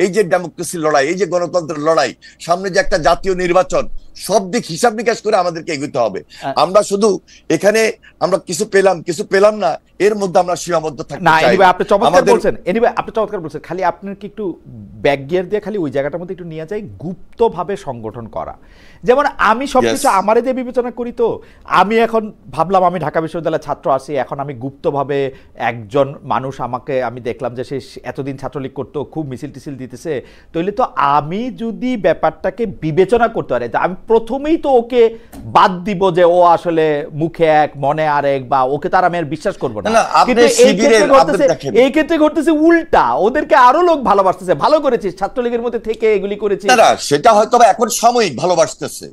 এই যে ডেমোক্রেসির লড়াই, এই যে গণতন্ত্রের লড়াই, সামনে যে একটা জাতীয় নির্বাচন, সব দিক হিসাব নিকাশ করে আমাদেরকে এগোতে হবে। আমরা শুধু এখানে আমরা কিছু পেলাম কিছু পেলাম না, এর মধ্যে আমরা সীমাবদ্ধ থাকতে চাই না। আপনি চমৎকার বলছেন, আপনি চমৎকার বলছেন, খালি আপনার কি একটু ব্যাক গিয়ার দিয়ে খালি ওই জায়গাটার মধ্যে একটু নিয়ে যাই, গুপ্তভাবে সংগঠন করা। যেমন আমি সবকিছু আমারে দিয়ে বিবেচনা করি, তো আমি এখন ভাবলাম আমি ঢাকা বিশ্ববিদ্যালয়ের ছাত্র আছি, এখন আমি গুপ্তভাবে একজন মানুষ, আমি দেখলাম যে সে এতদিন ছাত্রলীগ করতো, খুব মিছিল টিছিল দিতেছে, তাইলে তো আমি যদি ব্যাপারটাকে বিবেচনা করতে পারি, আমি প্রথমেই তো ওকে বাদ দিব যে ও আসলে মুখে এক মনে আরেক, বা ওকে তার আমি আর বিশ্বাস করবো না। কিন্তু এই ক্ষেত্রে ঘটতেছে উল্টা, ওদেরকে আরো লোক ভালোবাসতেছে, ভালো করেছিস ছাত্রলীগের মধ্যে থেকে এগুলি করেছিস। সেটা হয়তো এখন সাময়িক ভালোবাসতেছে,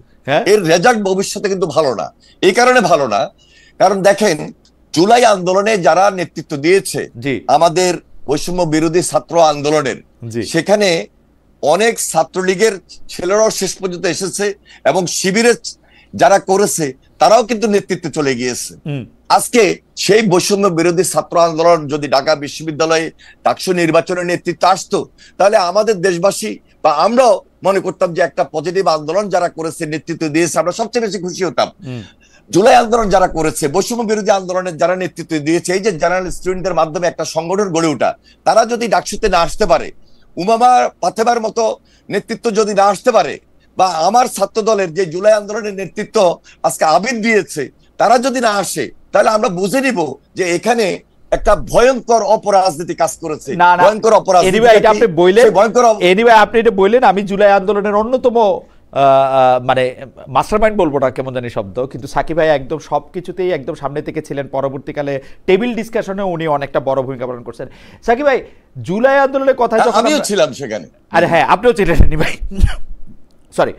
এর রেজাল্ট ভবিষ্যতে কিন্তু ভালো না। এই কারণে ভালো না, কারণ দেখেন জুলাই আন্দোলনে যারা নেতৃত্ব দিয়েছে আমাদের বৈষম্য বিরোধী ছাত্র আন্দোলনের, সেখানে অনেক ছাত্রলীগের ছেলেরাও শেষ পর্যন্ত এসেছে, এবং শিবিরের যারা করেছে তারাও কিন্তু নেতৃত্বে চলে গিয়েছে। আজকে সেই বৈষম্য বিরোধী ছাত্র আন্দোলন যদি ঢাকা বিশ্ববিদ্যালয়ে ডাকসু নির্বাচনের নেতৃত্ব আসতো, তাহলে আমাদের দেশবাসী বা আমরাও মনে করতাম যে একটা পজিটিভ আন্দোলন যারা করেছে, নেতৃত্ব দিয়েছে, আমরা সবচেয়ে বেশি খুশি হতাম। জুলাই আন্দোলন যারা করেছে, বৈষম্য বিরোধী আন্দোলনের যারা নেতৃত্ব দিয়েছে, এই যে জেনারেল স্টুডেন্টদের মাধ্যমে একটা সংগঠন গড়ে ওঠা, তারা যদি ডাকসুতে না আসতে পারে, উমামা ফাতেমার মতো নেতৃত্ব যদি না আসতে পারে, বা আমার ছাত্র দলের যে জুলাই আন্দোলনের নেতৃত্ব আজকে আবির দিয়েছে, তারা যদি না আসে, তাহলে আমরা বুঝে নিব যে এখানে একটা ভয়ঙ্কর অপরাজনীতি কাজ করেছে। ভয়ঙ্কর অপরাজনীতি আপনি এটা বললেন, আমি জুলাই আন্দোলনের অন্যতম মানে মাস্টারমাইন্ড বলবো না, কেমন জানি শব্দ, কিন্তু সাকিব ভাই একদম সবকিছুতেই একদম সামনে থেকে ছিলেন। পরবর্তীকালে টেবিল ডিসকাশনে উনি অনেকটা বড় ভূমিকা পালন করছেন। সাকিব ভাই, জুলাই আন্দোলনের কথা আমিও ছিলাম সেখানে। আরে হ্যাঁ, আপনিও ছিলেন ভাই, সরি।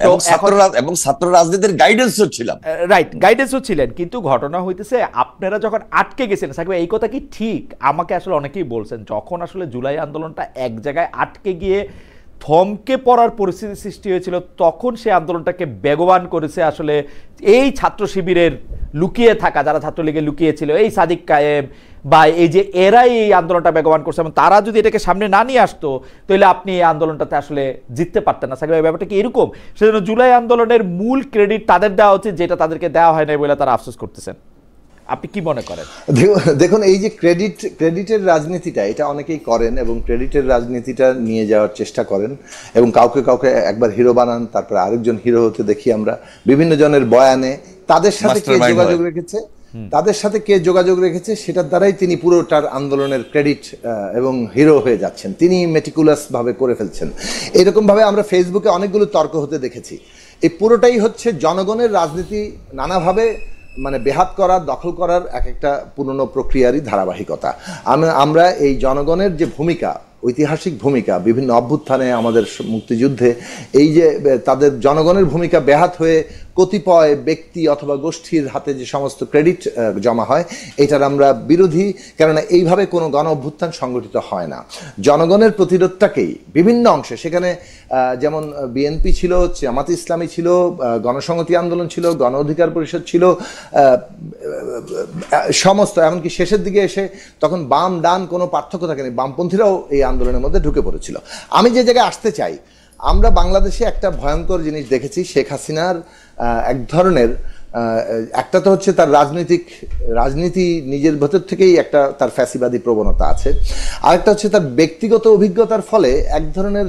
এবং ছাত্র রাজনীতির গাইডেন্সও ছিলাম, রাইট, গাইডেন্সও ছিলেন। কিন্তু ঘটনা হইতেছে আপনারা যখন আটকে গেছেন, সাকিব ভাই এই কথা কি ঠিক? আমাকে আসলে অনেকেই বলছেন, যখন আসলে জুলাই আন্দোলনটা এক জায়গায় আটকে গিয়ে থমকে পড়ার পরিস্থিতি সৃষ্টি হয়েছিল, তখন সে আন্দোলনটাকে বেগবান করেছে আসলে এই ছাত্র শিবিরের লুকিয়ে থাকা, যারা ছাত্রলীগে লুকিয়েছিল, এই সাদিক কায়েম বা এই যে এরাই এই আন্দোলনটা বেগবান করছে, এবং তারা যদি এটাকে সামনে না নিয়ে আসতো, তাহলে আপনি এই আন্দোলনটাতে আসলে জিততে পারতেন না। সাকিব ভাই, ব্যাপারটা কি এরকম? সেজন্য জুলাই আন্দোলনের মূল ক্রেডিট তাদের দেওয়া উচিত, যেটা তাদেরকে দেওয়া হয় না বলে তারা আফসোস করতেছেন। আপনি কি মনে করেন? দেখুন, এই যে ক্রেডিটের রাজনীতিটা, এটা অনেকেই করেন এবং ক্রেডিটের রাজনীতিটা নিয়ে যাওয়ার চেষ্টা করেন, এবং কাউকে কাউকে একবার হিরো বানান, তারপরে আরেকজন হিরো হতে দেখি আমরা বিভিন্ন জনের বয়ানে। তাদের সাথে কে যোগাযোগ রেখেছে সেটার দ্বারাই তিনি পুরোটার আন্দোলনের ক্রেডিট এবং হিরো হয়ে যাচ্ছেন, তিনি মেটিকুলাস ভাবে করে ফেলছেন। এরকম ভাবে আমরা ফেসবুকে অনেকগুলো তর্ক হতে দেখেছি। এই পুরোটাই হচ্ছে জনগণের রাজনীতি নানাভাবে মানে বেহাত করার, দখল করার এক একটা পুরনো প্রক্রিয়ারই ধারাবাহিকতা। আমরা এই জনগণের যে ভূমিকা, ঐতিহাসিক ভূমিকা, বিভিন্ন অভ্যুত্থানে, আমাদের মুক্তিযুদ্ধে, এই যে তাদের জনগণের ভূমিকা ব্যাহত হয়ে কতিপয় ব্যক্তি অথবা গোষ্ঠীর হাতে যে সমস্ত ক্রেডিট জমা হয়, এটার আমরা বিরোধী। কেননা এইভাবে কোনো গণ অভ্যুত্থান সংগঠিত হয় না। জনগণের প্রতিরোধটাকেই বিভিন্ন অংশে, সেখানে যেমন বিএনপি ছিল, জামাতে ইসলামী ছিল, গণসংহতি আন্দোলন ছিল, গণ অধিকার পরিষদ ছিল, সমস্ত, এমনকি শেষের দিকে এসে তখন বাম ডান কোনো পার্থক্য থাকেনি, বামপন্থীরাও এই আন্দোলনের মধ্যে ঢুকে পড়েছিল। আমি যে জায়গায় আসতে চাই, আমরা বাংলাদেশে একটা ভয়ঙ্কর জিনিস দেখেছি। শেখ হাসিনার এক ধরনের, একটা তো হচ্ছে তার রাজনীতি নিজের ভেতর থেকেই একটা তার ফ্যাসিবাদী প্রবণতা আছে, আরেকটা হচ্ছে তার ব্যক্তিগত অভিজ্ঞতার ফলে এক ধরনের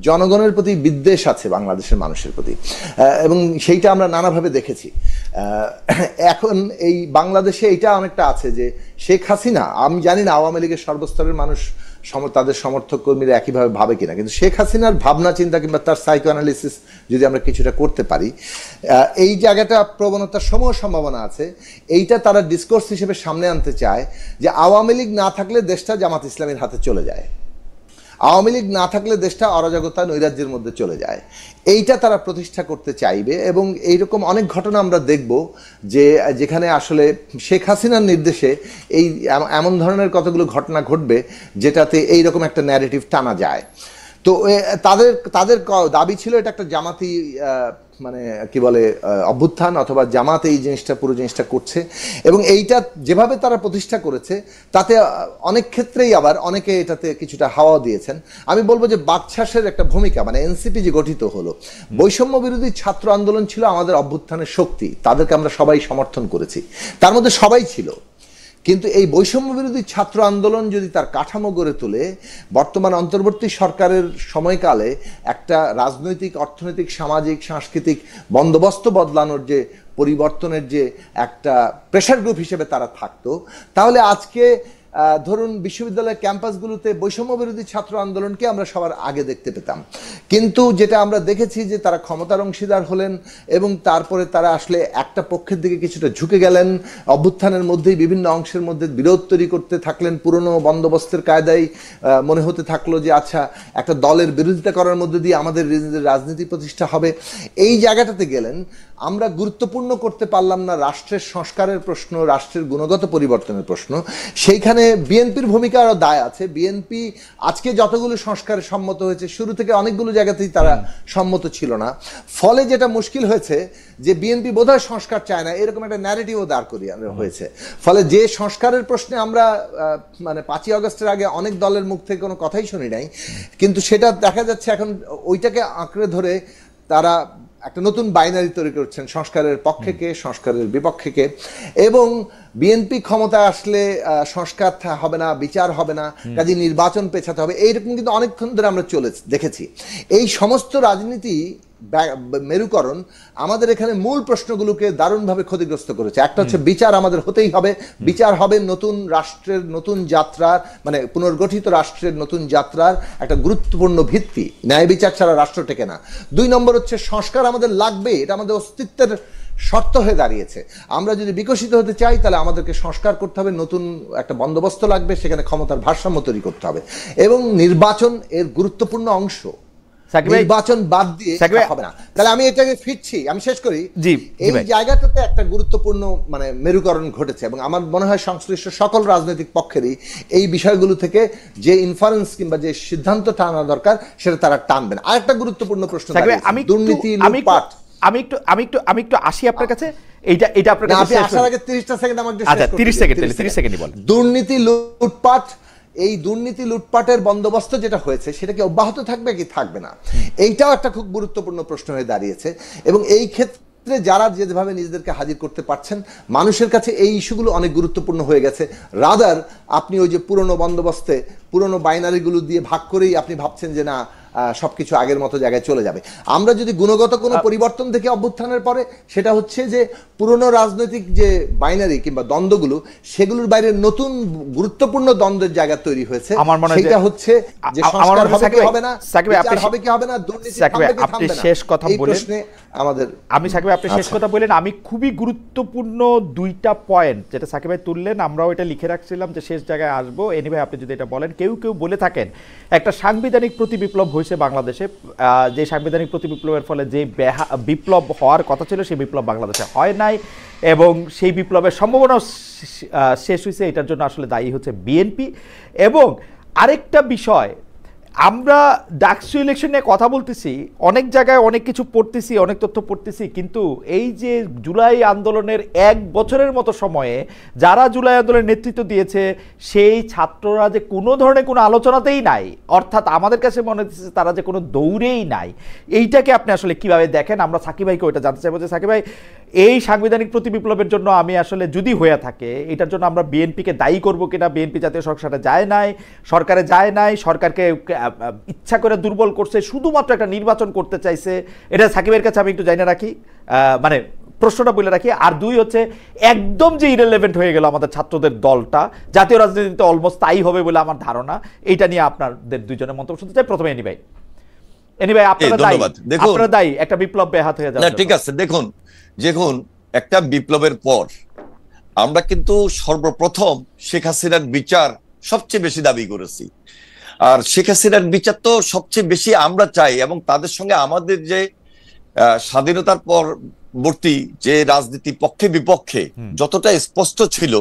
জনগণের প্রতি বিদ্বেষ আছে বাংলাদেশের মানুষের প্রতি, এবং সেইটা আমরা নানাভাবে দেখেছি। এখন এই বাংলাদেশে এইটা অনেকটা আছে যে শেখ হাসিনা, আমি জানি না আওয়ামী লীগের সর্বস্তরের মানুষ তাদের সমর্থক কর্মীরা একইভাবে ভাবে কিনা, কিন্তু শেখ হাসিনার ভাবনা চিন্তা কিংবা তার সাইকো অ্যানালিসিস যদি আমরা কিছুটা করতে পারি, এই জায়গাটা প্রবণতার সমূহ সম্ভাবনা আছে। এইটা তারা ডিসকোর্স হিসেবে সামনে আনতে চায় যে আওয়ামী লীগ না থাকলে দেশটা জামাত ইসলামীর হাতে চলে যায়, আওয়ামী লীগ না থাকলে দেশটা অরাজকতা নৈরাজ্যের মধ্যে চলে যায়। এইটা তারা প্রতিষ্ঠা করতে চাইবে, এবং এইরকম অনেক ঘটনা আমরা দেখব যে যেখানে আসলে শেখ হাসিনার নির্দেশে এই এমন ধরনের কতগুলো ঘটনা ঘটবে যেটাতে এইরকম একটা ন্যারেটিভ টানা যায়। তো তাদের দাবি ছিল এটা একটা জামাতি মানে কি বলে অভ্যুত্থান অথবা জামাত এই জিনিসটা পুরো জিনিসটা করছে, এবং এইটা যেভাবে তারা প্রতিষ্ঠা করেছে তাতে অনেক ক্ষেত্রেই আবার অনেকে এটাতে কিছুটা হাওয়া দিয়েছেন। আমি বলবো যে বাকশাসের একটা ভূমিকা, মানে এনসিপি যে গঠিত হলো, বৈষম্য বিরোধী ছাত্র আন্দোলন ছিল আমাদের অভ্যুত্থানের শক্তি, তাদেরকে আমরা সবাই সমর্থন করেছি, তার মধ্যে সবাই ছিল। কিন্তু এই বৈষম্য বিরোধী ছাত্র আন্দোলন যদি তার কাঠামো গড়ে তোলে, বর্তমান অন্তর্বর্তী সরকারের সময়কালে একটা রাজনৈতিক, অর্থনৈতিক, সামাজিক, সাংস্কৃতিক বন্দোবস্ত বদলানোর যে পরিবর্তনের যে একটা প্রেশার গ্রুপ হিসেবে তারা থাকতো, তাহলে আজকে ধরুন বিশ্ববিদ্যালয়ের ক্যাম্পাসগুলোতে বৈষম্য বিরোধী ছাত্র আন্দোলনকে আমরা সবার আগে দেখতে পেতাম। কিন্তু যেটা আমরা দেখেছি যে তারা ক্ষমতার অংশীদার হলেন এবং তারপরে তারা আসলে একটা পক্ষের দিকে কিছুটা ঝুঁকে গেলেন, অভ্যুত্থানের মধ্যেই বিভিন্ন অংশের মধ্যে বিরোধ তৈরি করতে থাকলেন, পুরনো বন্দোবস্তের কায়দায় মনে হতে থাকলো যে আচ্ছা একটা দলের বিরোধিতা করার মধ্যে দিয়ে আমাদের রাজনীতি প্রতিষ্ঠা হবে। এই জায়গাটাতে গেলেন, আমরা গুরুত্বপূর্ণ করতে পারলাম না রাষ্ট্রের সংস্কারের প্রশ্ন, রাষ্ট্রের গুণগত পরিবর্তনের প্রশ্ন। সেইখানে বিএনপির ভূমিকারও দায় আছে। বিএনপি আজকে যতগুলো সংস্কারে সম্মত হয়েছে, শুরু থেকে অনেকগুলো জায়গাতেই তারা সম্মত ছিল না। ফলে যেটা মুশকিল হয়েছে যে বিএনপি বোধহয় সংস্কার চায় না, এরকম একটা ন্যারেটিভও দাঁড় করিয়ে হয়েছে। ফলে যে সংস্কারের প্রশ্নে আমরা মানে 5ই আগস্টের আগে অনেক দলের মুখ থেকে কোনো কথাই শুনি নাই, কিন্তু সেটা দেখা যাচ্ছে এখন ওইটাকে আঁকড়ে ধরে তারা একটা নতুন বাইনারি তৈরি করছেন, সংস্কারের পক্ষে কে, সংস্কারের বিপক্ষে কে। এবং বিএনপি ক্ষমতায় আসলে সংস্কার হবে না, বিচার হবে না, কাজে নির্বাচন পেছাতে হবে, এইরকম কিন্তু অনেকক্ষণ ধরে আমরা দেখেছি। এই সমস্ত রাজনীতি মেরুকরণ আমাদের এখানে মূল প্রশ্নগুলোকে দারুণভাবে ক্ষতিগ্রস্ত করেছে। একটা হচ্ছে বিচার আমাদের হতেই হবে, বিচার হবে নতুন রাষ্ট্রের নতুন যাত্রার, মানে পুনর্গঠিত রাষ্ট্রের নতুন যাত্রার একটা গুরুত্বপূর্ণ ভিত্তি। ন্যায় বিচার ছাড়া রাষ্ট্র টেকে না। 2 নম্বর হচ্ছে সংস্কার আমাদের লাগবে, এটা আমাদের অস্তিত্বের শর্ত হয়ে দাঁড়িয়েছে। আমরা যদি বিকশিত হতে চাই তাহলে আমাদেরকে সংস্কার করতে হবে, নতুন একটা বন্দোবস্ত লাগবে, সেখানে ক্ষমতার ভারসাম্য তৈরি করতে হবে, এবং নির্বাচন এর গুরুত্বপূর্ণ অংশ। নির্বাচন বাদ দিয়ে হবে না। তাহলে আমি এটাকে ফিরছি, আমি শেষ করি। এই জায়গাটাতে একটা গুরুত্বপূর্ণ মানে মেরুকরণ ঘটেছে, এবং আমার মনে হয় সংশ্লিষ্ট সকল রাজনৈতিক পক্ষেরই এই বিষয়গুলো থেকে যে ইনফারেন্স কিংবা যে সিদ্ধান্ত টানা দরকার সেটা তারা টানবেন। আরেকটা গুরুত্বপূর্ণ প্রশ্ন, দুর্নীতি, লুটপাট। আমি একটু আসি আপনার কাছে। এইটা আপনার কাছে আপনি আসার আগে 30টা সেকেন্ড আমাকে শেষ করতে। আচ্ছা 30 সেকেন্ডই বলেন। দুর্নীতি, লুটপাট, এই দুর্নীতি লুটপাটের বন্দোবস্ত যেটা হয়েছে সেটা কি অব্যাহত থাকবে কি থাকবে না, এইটাও একটা খুব গুরুত্বপূর্ণ প্রশ্ন হয়ে দাঁড়িয়েছে। এবং এই ক্ষেত্রে যারা যেভাবে নিজেদেরকে হাজির করতে পারছেন, মানুষের কাছে এই ইস্যুগুলো অনেক গুরুত্বপূর্ণ হয়ে গেছে। রাদার আপনি ওই যে পুরনো বন্দোবস্তে পুরনো বাইনারিগুলো দিয়ে ভাগ করেই আপনি ভাবছেন যে না সবকিছু আগের মতো জায়গায় চলে যাবে। আমরা যদি গুণগত কোনো পরিবর্তন দেখি অভ্যুত্থানের পরে, সেটা হচ্ছে যে পুরনো রাজনৈতিক যে বাইনারি কিংবা দ্বন্দ্বগুলো, সেগুলোর বাইরে নতুন গুরুত্বপূর্ণ দ্বন্দ্বের জায়গা তৈরি হয়েছে। সেটা হচ্ছে যে সংস্কার হবে কি হবে না, বিচার হবে কি হবে না, দুর্নীতি থামবে কি থামবে না। শেষ কথা বলেন আমাদের, আমি সাকিব ভাই আপনি শেষ কথা বলেন। আমি খুবই গুরুত্বপূর্ণ 2টা পয়েন্ট যেটা সাকিব ভাই তুললেন, আমরাও এটা লিখে রাখছিলাম যে শেষ জায়গায় আসবো। এনিওয়ে আপনি যদি এটা বলেন, কেউ বলে থাকেন একটা সাংবিধানিক প্রতিবিপ্লব হয়েছে বাংলাদেশে, যে সাংবিধানিক প্রতিবিপ্লবের ফলে যে বিপ্লব হওয়ার কথা ছিল সেই বিপ্লব বাংলাদেশে হয় নাই, এবং সেই বিপ্লবের সম্ভাবনা শেষ হয়েছে। এটার জন্য আসলে দায়ী হচ্ছে বিএনপি। এবং আরেকটা বিষয়, আমরা ডাকসু ইলেকশন নিয়ে কথা বলতেছি, অনেক জায়গায় অনেক কিছু পড়তেছি, অনেক তথ্য পড়তেছি, কিন্তু এই যে জুলাই আন্দোলনের 1 বছরের মতো সময়ে যারা জুলাই আন্দোলনের নেতৃত্ব দিয়েছে সেই ছাত্ররা যে কোনো ধরনের কোনো আলোচনাতেই নাই, অর্থাৎ আমাদের কাছে মনে হচ্ছে তারা যে কোনো দৌড়েই নাই। এইটাকে আপনি আসলে কিভাবে দেখেন? আমরা সাকিব ভাইকে ওইটা জানতে চাইবো যে সাকিব ভাই, এই সাংবিধানিক প্রতিবিপ্লবের জন্য আমি আসলে যদি হয়ে থাকে এটার জন্য আমরা বিএনপিকে দায়ী করবো কিনা? বিএনপি জাতীয় সংসদে যায় নাই, সরকারে যায় নাই, সরকারকে ইচ্ছা করে দুর্বল করছে, শুধুমাত্র একটা নির্বাচন করতে চাইছে। এটা সাকিবের কাছে আমি একটু জানিয়ে রাখি, মানে প্রশ্নটা বলে রাখি। আর 2 হচ্ছে একদম যে ইরেলেভেন্ট হয়ে গেল আমাদের ছাত্রদের দলটা, জাতীয় রাজনীতিতে অলমোস্ট তাই হবে বলে আমার ধারণা। এইটা নিয়ে আপনাদের দুইজনের মন্তব্য শুনতে চাই। প্রথমে এনি ভাই আপনারা দায়ী একটা বিপ্লব ব্যাহত হয়ে যাবে। ঠিক আছে, দেখুন একটা বিপ্লবের পর আমরা কিন্তু সর্বপ্রথম শেখ হাসিনার বিচার সবচেয়ে বেশি দাবি করেছি, আর শেখ হাসিনার বিচার তো সবচেয়ে বেশি আমরা চাই। এবং তাদের সঙ্গে আমাদের যে স্বাধীনতার পরবর্তী যে রাজনীতি পক্ষে বিপক্ষে যতটা স্পষ্ট ছিল,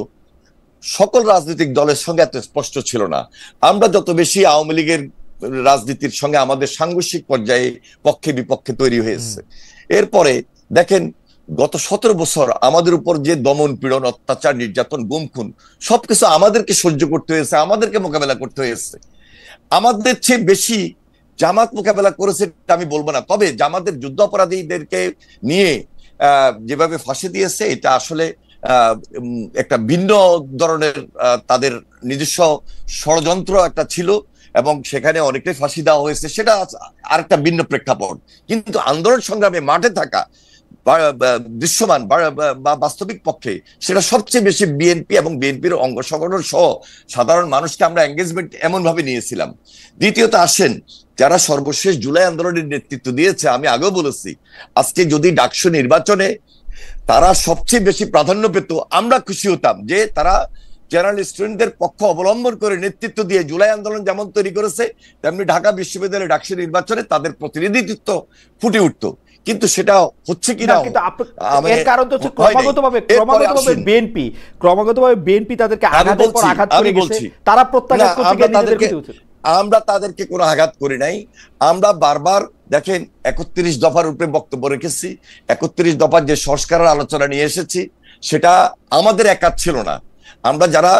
সকল রাজনৈতিক দলের সঙ্গে এত স্পষ্ট ছিল না। আমরা যত বেশি আওয়ামী লীগের রাজনীতির সঙ্গে আমাদের সাংঘর্ষিক পর্যায়ে পক্ষে বিপক্ষে তৈরি হয়েছে। এরপরে দেখেন গত 17 বছর আমাদের উপর যে দমন পীড়ন, অত্যাচার, নির্যাতন, গুম খুন সবকিছু আমাদেরকে সহ্য করতে হয়েছে, আমাদেরকে মোকাবেলা করতে হয়েছে। আমাদের চেয়ে বেশি জামাত মোকাবেলা করেছে আমি বলবো না, তবে জামাতের যুদ্ধ অপরাধীদেরকে নিয়ে যেভাবে ফাঁসি দিয়েছে এটা আসলে একটা ভিন্ন ধরনের তাদের নিজস্ব ষড়যন্ত্র একটা ছিল, এবং সেখানে অনেকটাই ফাঁসি দেওয়া হয়েছে, সেটা আরেকটা ভিন্ন প্রেক্ষাপট। কিন্তু আন্দোলন সংগ্রামে মাঠে থাকা দৃশ্যমান বা বাস্তবিক পক্ষে সেটা সবচেয়ে বেশি বিএনপি এবং বিএনপির অঙ্গ সংগঠন সহ সাধারণ মানুষকে আমরা এঙ্গেজমেন্ট এমন ভাবে নিয়েছিলাম। দ্বিতীয়ত আসেন, যারা সর্বশেষ জুলাই আন্দোলনের নেতৃত্ব দিয়েছে, আমি আগেও বলেছি আজকে যদি ডাকসু নির্বাচনে তারা সবচেয়ে বেশি প্রাধান্য পেত, আমরা খুশি হতাম যে তারা জেনারেল স্টুডেন্টদের পক্ষ অবলম্বন করে নেতৃত্ব দিয়ে জুলাই আন্দোলন যেমন তৈরি করেছে, তেমনি ঢাকা বিশ্ববিদ্যালয়ের ডাকসু নির্বাচনে তাদের প্রতিনিধিত্ব ফুটে উঠত। কিন্তু সেটা হচ্ছে কিনা, এর কারণ তো হচ্ছে ক্রমাগতভাবে বিএনপি তাদেরকে আঘাতের পর আঘাত করে গেছে, তারা প্রত্যাঘাত করতে, আমরা তাদেরকে কোনো আঘাত করি নাই। আমরা বারবার দেখেন 31 দফার উপরে বক্তব্য রেখেছি, 31 দফার যে সংস্কারের আলোচনা নিয়ে এসেছি সেটা আমাদের একাত ছিল না। আমরা যারা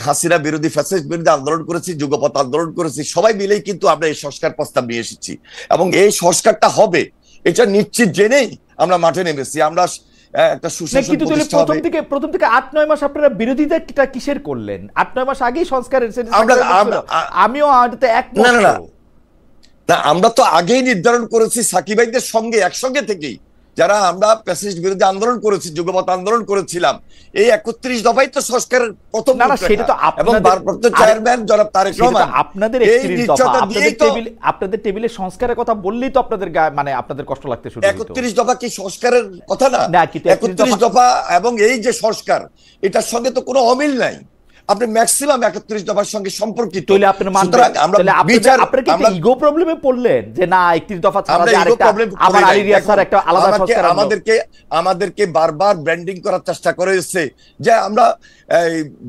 হাসিনা বিরোধী, ফ্যাসিস্ট বিরোধী আন্দোলন করেছি, যুগপৎ আন্দোলন করেছি, সবাই মিলেই কিন্তু আমরা এই সংস্কার প্রস্তাব নিয়ে এসেছি, এবং এই সংস্কারটা হবে এটা নিশ্চিত জেনেই আমরা মাঠে নেমেছি। আমরা একটা সুশাসন প্রতিষ্ঠা হবে। প্রথম থেকে 8-9 মাস আপনারা বিরোধিতা কিসের করলেন? 8-9 মাস আগেই সংস্কারের আমিও একমত না, আমরা তো আগেই নির্ধারণ করেছি সাকিব ভাইদের সঙ্গে একসঙ্গে থেকেই, যারা আমরা ফ্যাসিস্ট বিরোধী আন্দোলন করেছি, যুগপৎ আন্দোলন করেছিলাম, এই 31 দফাই তো সংস্কারের প্রথম, এবং ভারপ্রাপ্ত চেয়ারম্যান জনাব তারেক রহমান আপনাদের টেবিলে সংস্কারের কথা বললেই তো আপনাদের মানে আপনাদের কষ্ট লাগতে শুরু হলো। 31 দফা কি সংস্কারের কথা না? 31 দফা এবং এই যে সংস্কার, এটার সঙ্গে তো কোনো অমিল নাই। আপনি ম্যাক্সিমাম 31 দফার সঙ্গে সম্পর্কিত। ইগো প্রবলেমে পড়লেন যে না 31 দফা ছাড়া আবার আলী রিয়াজ স্যার একটা আলাদা সংস্কার, আমাদেরকে বারবার ব্র্যান্ডিং করার চেষ্টা করে এসেছে যে আমরা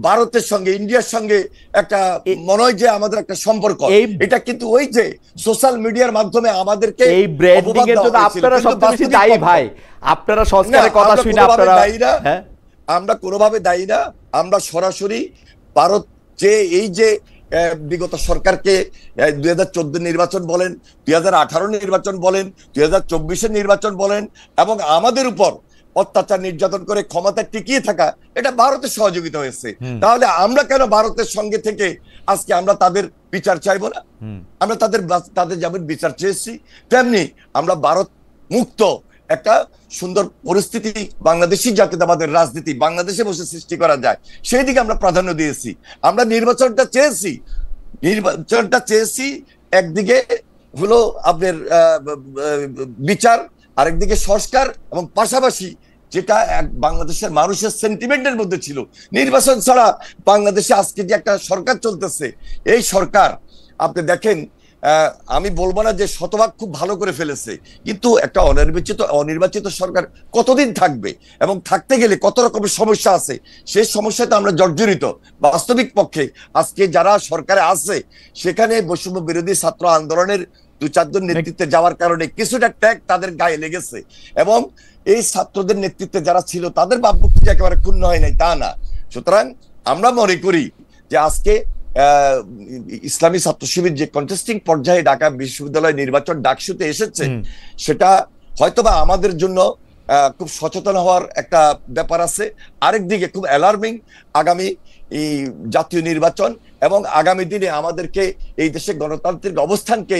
ভারতের সঙ্গে, ইন্ডিয়ার সঙ্গে একটা মনে হয় যে আমাদের একটা সম্পর্ক, এটা কিন্তু ওই যে সোশ্যাল মিডিয়ার মাধ্যমে আমাদেরকে এই ব্র্যান্ডিং এর জন্য আপনারা সবচেয়ে বেশি দায়ী ভাই। আপনারা সংস্কারের কথা শুনে আপনারা আমরা কোনোভাবে দায়ী না। আমরা সরাসরি ভারত যে এই যে বিগত সরকারকে 2014 নির্বাচন বলেন, 2018 নির্বাচন বলেন, 2024 নির্বাচন বলেন, এবং আমাদের উপর অত্যাচার নির্যাতন করে ক্ষমতা টিকিয়ে থাকা, এটা ভারতের সহযোগিতা হয়েছে। তাহলে আমরা কেন ভারতের সঙ্গে থেকে আজকে আমরা তাদের বিচার চাইবো না? আমরা তাদের যেমন বিচার চেয়েছি, তেমনি আমরা ভারত মুক্ত একটা সুন্দর পরিস্থিতি বাংলাদেশি জাতীয়তাবাদের রাজনীতি বাংলাদেশে বসে সৃষ্টি করা যায়, সেই দিকে আমরা প্রাধান্য দিয়েছি। আমরা নির্বাচনটা চেয়েছি একদিকে হলো আপনার বিচার, আরেকদিকে সংস্কার, এবং পাশাপাশি যেটা বাংলাদেশের মানুষের সেন্টিমেন্টের মধ্যে ছিল, নির্বাচন ছাড়া বাংলাদেশে আজকে যে একটা সরকার চলতেছে, এই সরকার আপনি দেখেন, আমি বলবো না যে শতভাগ খুব ভালো করে ফেলেছে, কিন্তু একটা অনির্বাচিত সরকার কতদিন থাকবে এবং থাকতে গেলে কত রকমের সমস্যা আছে, সেই সমস্যাতে আমরা জর্জরিত। বাস্তবিক পক্ষে আজকে যারা সরকারে আছে সেখানে বৈষম্য বিরোধী ছাত্র আন্দোলনের 2-4 জন নেতৃত্বে যাওয়ার কারণে কিছুটা ট্যাগ তাদের গায়ে লেগেছে, এবং এই ছাত্রদের নেতৃত্বে যারা ছিল তাদের ভাবমূর্তি একেবারে ক্ষুণ্ণ হয় নাই তা না। সুতরাং আমরা মনে করি যে আজকে ইসলামী ছাত্র শিবির যে কন্টেস্টিং পর্যায়ে ঢাকা বিশ্ববিদ্যালয় নির্বাচন ডাকসুতে এসেছে, সেটা হয়তোবা আমাদের জন্য খুব সচেতন হওয়ার একটা ব্যাপার আছে। আরেকদিকে খুব অ্যালার্মিং আগামী এই জাতীয় নির্বাচন, এবং আগামী দিনে আমাদেরকে এই দেশে গণতান্ত্রিক অবস্থানকে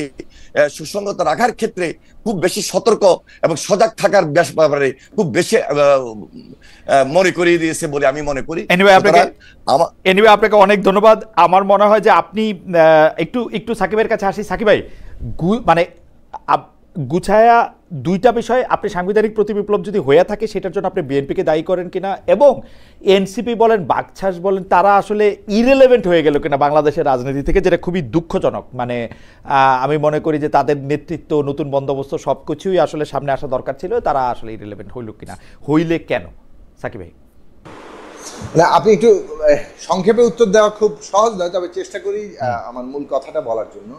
সুসংগত রাখার ক্ষেত্রে খুব বেশি সতর্ক এবং সজাগ থাকার ব্যাপারে খুব বেশি মনে করিয়ে দিয়েছে বলে আমি মনে করি। এনিওয়ে আপনাকে অনেক ধন্যবাদ। আমার মনে হয় যে আপনি একটু সাকিবের কাছে আসি। সাকিব ভাই, মানে গুছায়া দুইটা বিষয়, আপনি সাংবিধানিক প্রতিবিপ্লব যদি হয়ে থাকে সেটার জন্য আপনি বিএনপিকে দায়ী করেন কিনা, এবং এনসিপি বলেন, বাকছাস বলেন, তারা আসলে ইরেলেভেন্ট হয়ে গেল কিনা বাংলাদেশের রাজনীতি থেকে, যেটা খুবই দুঃখজনক। মানে আমি মনে করি যে তাদের নেতৃত্ব, নতুন বন্দোবস্ত সবকিছুই আসলে সামনে আসা দরকার ছিল, তারা আসলে ইরেলেভেন্ট হইল কিনা, হইলে কেন? সাকিব ভাই, না আপনি একটু সংক্ষেপে উত্তর দেওয়া খুব সহজ নয়, তবে চেষ্টা করি আমার মূল কথাটা বলার জন্য।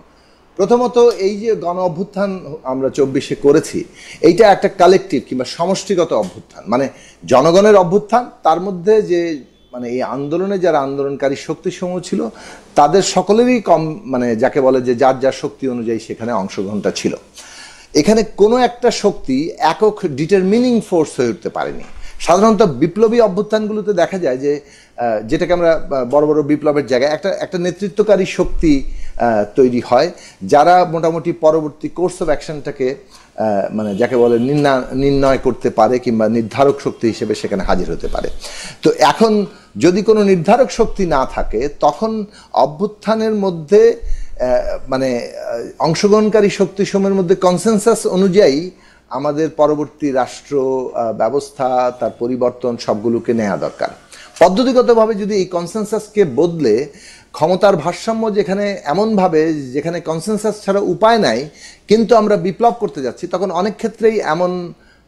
প্রথমত এই যে গণ অভ্যুত্থান আমরা 24-এ করেছি, এইটা একটা কালেকটিভ কিংবা সমষ্টিগত অভ্যুত্থান, মানে জনগণের অভ্যুত্থান। তার মধ্যে যে মানে এই আন্দোলনে যারা আন্দোলনকারী শক্তিসমূহ ছিল তাদের সকলেরই মানে যাকে বলে যে যার যার শক্তি অনুযায়ী সেখানে অংশগ্রহণটা ছিল। এখানে কোনো একটা শক্তি একক ডিটারমিনিং ফোর্স হয়ে উঠতে পারেনি। সাধারণত বিপ্লবী অভ্যুত্থানগুলোতে দেখা যায় যে যেটাকে আমরা বড় বড় বিপ্লবের জায়গায় একটা নেতৃত্বকারী শক্তি তৈরি হয়, যারা মোটামুটি পরবর্তী কোর্স অফ অ্যাকশনটাকে মানে যাকে বলে নির্ণয় করতে পারে কিংবা নির্ধারক শক্তি হিসেবে সেখানে হাজির হতে পারে। তো এখন যদি কোনো নির্ধারক শক্তি না থাকে তখন অভ্যুত্থানের মধ্যে মানে অংশগ্রহণকারী শক্তিসমূহের মধ্যে কনসেনসাস অনুযায়ী আমাদের পরবর্তী রাষ্ট্র ব্যবস্থা তার পরিবর্তন সবগুলোকে নেওয়া দরকার। পদ্ধতিগতভাবে যদি এই কনসেনসাসকে বদলে ক্ষমতার ভারসাম্য যেখানে এমনভাবে যেখানে কনসেনসাস ছাড়া উপায় নাই কিন্তু আমরা বিপ্লব করতে যাচ্ছি, তখন অনেক ক্ষেত্রেই এমন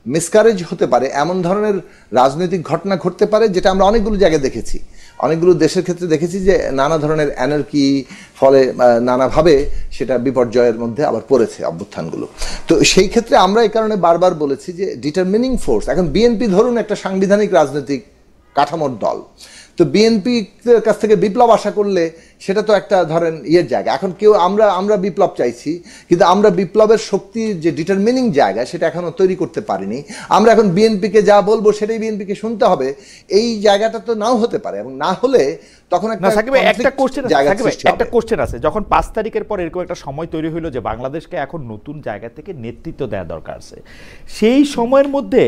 মিসকারেজ হতে পারে, এমন ধরনের রাজনৈতিক ঘটনা ঘটতে পারে যেটা আমরা অনেকগুলো জায়গায় দেখেছি, অনেকগুলো দেশের ক্ষেত্রে দেখেছি যে নানা ধরনের অ্যানার্কি ফলে নানাভাবে সেটা বিপর্যয়ের মধ্যে আবার পড়েছে অভ্যুত্থানগুলো। তো সেই ক্ষেত্রে আমরা এই কারণে বারবার বলেছি যে ডিটারমিনিং ফোর্স, এখন বিএনপি ধরুন একটা সাংবিধানিক রাজনৈতিক কাঠামোর দল, তো বিএনপির কাছ থেকে বিপ্লব আশা করলে সেটা তো একটা ধরেন ইয়ের জায়গা। এখন কেউ আমরা বিপ্লব চাইছি কিন্তু আমরা বিপ্লবের শক্তির যে ডিটারমিনিং জায়গা সেটা এখনো তৈরি করতে পারিনি। আমরা এখন বিএনপিকে যা বলবো সেটাই বিএনপিকে শুনতে হবে, এই জায়গাটা তো নাও হতে পারে, এবং না হলে তখন একটা কোশ্চেন আছে, যখন 5 তারিখের পর এরকম একটা সময় তৈরি হলো যে বাংলাদেশকে এখন নতুন জায়গা থেকে নেতৃত্ব দেওয়া দরকার আছে, সেই সময়ের মধ্যে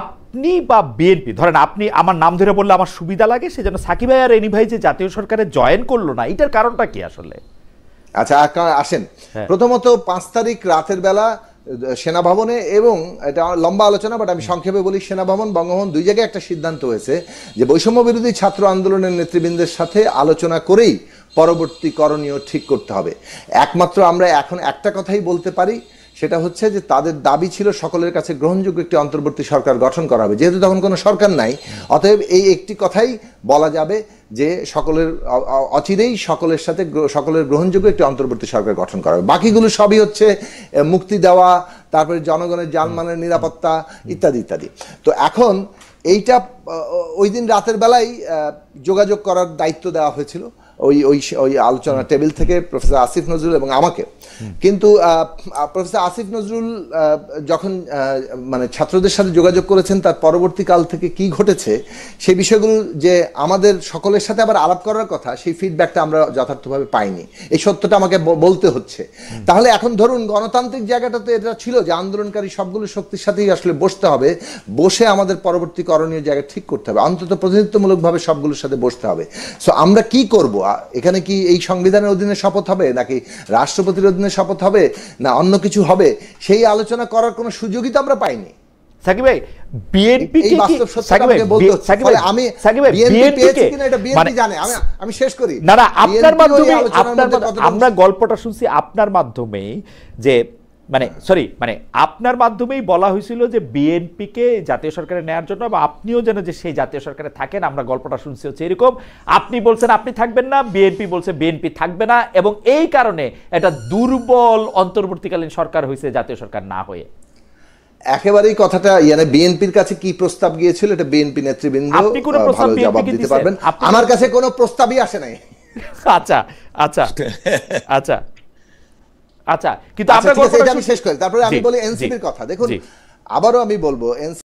আপনি বা বিএনপি, ধরেন আপনি আমার নাম ধরে বললে আমার সুবিধা লাগে, সেজন্য সাকিব ভাই আর এনি ভাই যে জাতীয় সরকারে জয়েন করলো না, এটার কারণটা কি আসলে? আচ্ছা আসেন, প্রথমত 5 তারিখ রাতের বেলা সেনাভবনে, এবং এটা লম্বা আলোচনা বাট আমি সংক্ষেপে বলি, সেনাভবন বঙ্গভবন দুই জায়গায় একটা সিদ্ধান্ত হয়েছে যে বৈষম্য বিরোধী ছাত্র আন্দোলনের নেতৃবৃন্দের সাথে আলোচনা করেই পরবর্তী করণীয় ঠিক করতে হবে। একমাত্র আমরা এখন একটা কথাই বলতে পারি, সেটা হচ্ছে যে তাদের দাবি ছিল সকলের কাছে গ্রহণযোগ্য একটি অন্তর্বর্তী সরকার গঠন করা হবে। যেহেতু তখন কোনো সরকার নাই, অতএব এই একটি কথাই বলা যাবে যে সকলের অচিরেই সকলের গ্রহণযোগ্য একটি অন্তর্বর্তী সরকার গঠন করা হবে। বাকিগুলো সবই হচ্ছে মুক্তি দেওয়া, তারপরে জনগণের জানমালের নিরাপত্তা ইত্যাদি ইত্যাদি। তো এখন এইটা ওই দিন রাতের বেলায় যোগাযোগ করার দায়িত্ব দেওয়া হয়েছিল ওই আলোচনা টেবিল থেকে প্রফেসর আসিফ নজরুল এবং আমাকে। কিন্তু প্রফেসর আসিফ নজরুল যখন মানে ছাত্রদের সাথে যোগাযোগ করেছেন, তার পরবর্তীকাল থেকে কি ঘটেছে সেই বিষয়গুলো যে আমাদের সকলের সাথে আবার আলাপ করার কথা, সেই ফিডব্যাকটা আমরা যথার্থভাবে পাইনি, এই সত্যটা আমাকে বলতে হচ্ছে। তাহলে এখন ধরুন গণতান্ত্রিক জায়গাটাতে এটা ছিল যে আন্দোলনকারী সবগুলো শক্তির সাথেই আসলে বসতে হবে, বসে আমাদের পরবর্তী করণীয় জায়গা ঠিক করতে হবে, অন্তত প্রতিনিধিত্বমূলকভাবে সবগুলোর সাথে বসতে হবে। সো আমরা কি করব এখানে, কি এই সংবিধানের অধীনে শপথ হবে নাকি রাষ্ট্রপতির অধীনে শপথ হবে না অন্য কিছু হবে, সেই আলোচনা করার কোনো সুযোগই তো আমরা পাইনি। সাকিব ভাই, বিএনপি এই বাস্তব সত্যটাকে বলতে হচ্ছে, আমি বিএনপি পেয়েছি কিনা এটা বিএনপি জানে। আমি শেষ করি। না আপনার মাধ্যমে আমরা গল্পটা শুনছি আপনার মাধ্যমে, যে মানে আপনার মাধ্যমেই বলা হয়েছিল যে বিএনপিকে জাতীয় সরকারে নেওয়ার জন্য, বা আপনিও যেন যে সেই জাতীয় সরকারে থাকেন, আমরা গল্পটা শুনছি হচ্ছে এরকম। আপনি বলছেন আপনি থাকবেন না, বিএনপি বলছে বিএনপি থাকবে না, এবং এই কারণে একটা দুর্বল অন্তর্বর্তীকালীন সরকার হয়েছে জাতীয় সরকার না হয়ে। একেবারেই কথাটা বিএনপির কাছে কি প্রস্তাব গিয়েছিল এটা বিএনপি নেতৃবৃন্দ ভালো জবাব দিতে পারবেন। আমার কাছে কোনো প্রস্তাবই আসে নাই। আচ্ছা আচ্ছা আচ্ছা আচ্ছা, কিন্তু আমি শেষ করি, তারপরে আমি বলি এনসিপির কথা। দেখুন, আবারও আমি বলবো